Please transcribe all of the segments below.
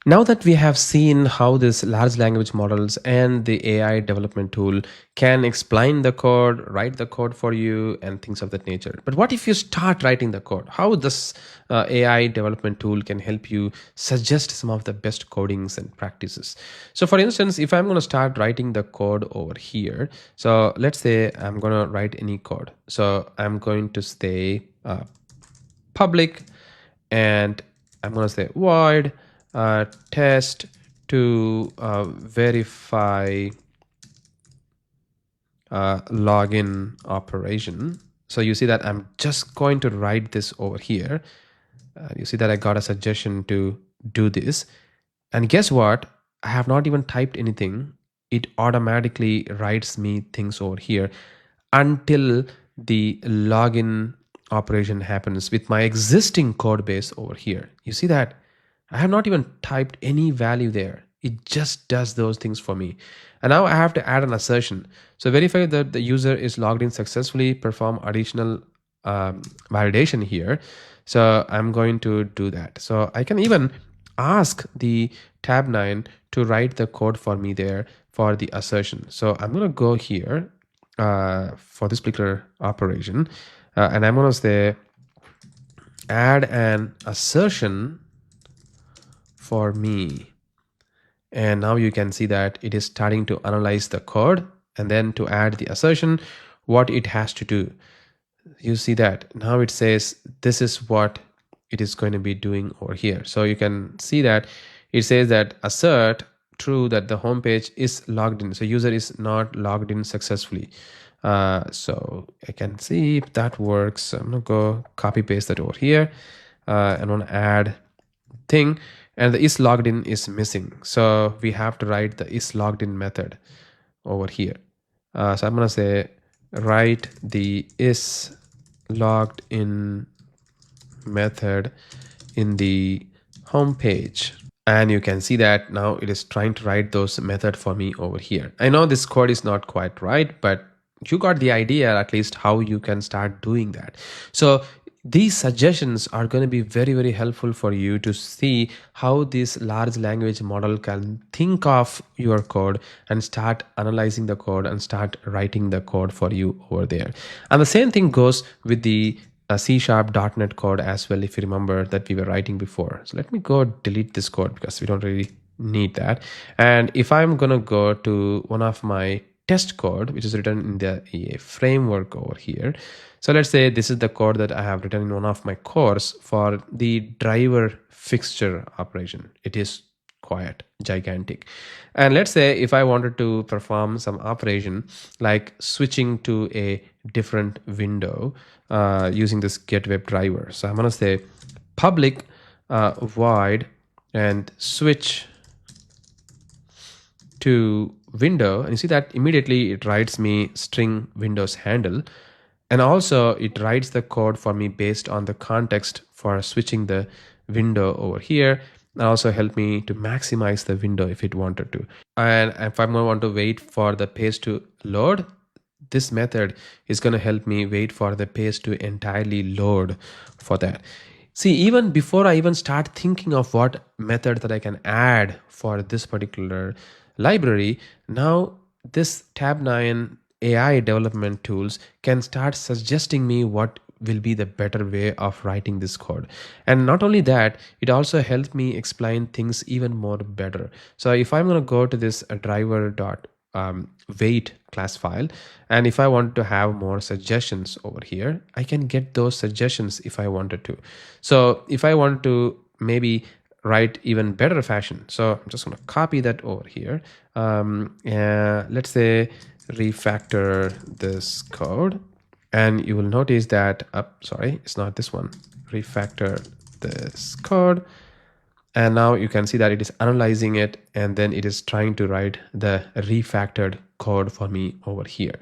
Now that we have seen how this large language models and the AI development tool can explain the code, write the code for you, and things of that nature. But what if you start writing the code? How this AI development tool can help you suggest some of the best codings and practices. So for instance, if I'm going to start writing the code over here, so let's say I'm going to write any code. So I'm going to say public, and I'm going to say void test to verify login operation. So you see that I'm just going to write this over here. You see that I got a suggestion to do this, and guess what? I have not even typed anything. It automatically writes me things over here until the login operation happens with my existing code base over here. You see that I have not even typed any value there. It just does those things for me. And now I have to add an assertion. So verify that the user is logged in successfully, perform additional validation here. So I'm going to do that. So I can even ask the tab 9 to write the code for me there for the assertion. So I'm going to go here for this particular operation, and I'm going to say add an assertion for me. And now you can see that it is starting to analyze the code, and then to add the assertion, what it has to do. You see that now it says this is what it is going to be doing over here. So you can see that it says that assert true that the home page is logged in. So user is not logged in successfully. So I can see if that works. I'm gonna go copy paste that over here. And I'm gonna add thing, and the is logged in is missing. So we have to write the is logged in method over here. So I'm gonna say write the is logged in method in the home page. And you can see that now it is trying to write those method for me over here. I know this code is not quite right, but you got the idea at least how you can start doing that. So these suggestions are going to be very, very helpful for you to see how this large language model can think of your code and start analyzing the code and start writing the code for you over there. And the same thing goes with the C# .NET code as well, if you remember that we were writing before. So let me go delete this code because we don't really need that. And if I'm going to go to one of my test code, which is written in the EA framework over here. So let's say this is the code that I have written in one of my course for the driver fixture operation. It is quite gigantic. And let's say if I wanted to perform some operation like switching to a different window using this get web driver. So I'm going to say public void and switch to window, and you see that immediately it writes me string windows handle, and also it writes the code for me based on the context for switching the window over here, and also help me to maximize the window if it wanted to. And if I'm going to want to wait for the page to load, this method is going to help me wait for the page to entirely load for that. See, even before I even start thinking of what method that I can add for this particular library, now this tab 9 AI development tools can start suggesting me what will be the better way of writing this code. And not only that, it also helps me explain things even more better. So if I'm going to go to this driver.wait class file, and if I want to have more suggestions over here, I can get those suggestions if I wanted to. So if I want to maybe write even better fashion, so I'm just going to copy that over here. Let's say refactor this code, and you will notice that sorry, it's not this one. Refactor this code, and now you can see that it is analyzing it, and then it is trying to write the refactored code for me over here,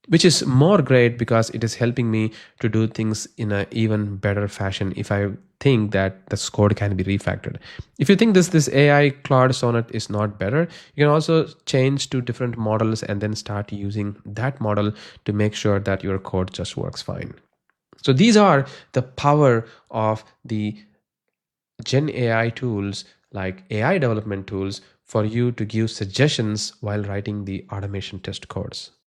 which is more great because it is helping me to do things in an even better fashion if I think that this code can be refactored. If you think this AI Claude Sonnet is not better, you can also change to different models and then start using that model to make sure that your code just works fine. So these are the power of the Gen AI tools like AI development tools for you to give suggestions while writing the automation test codes.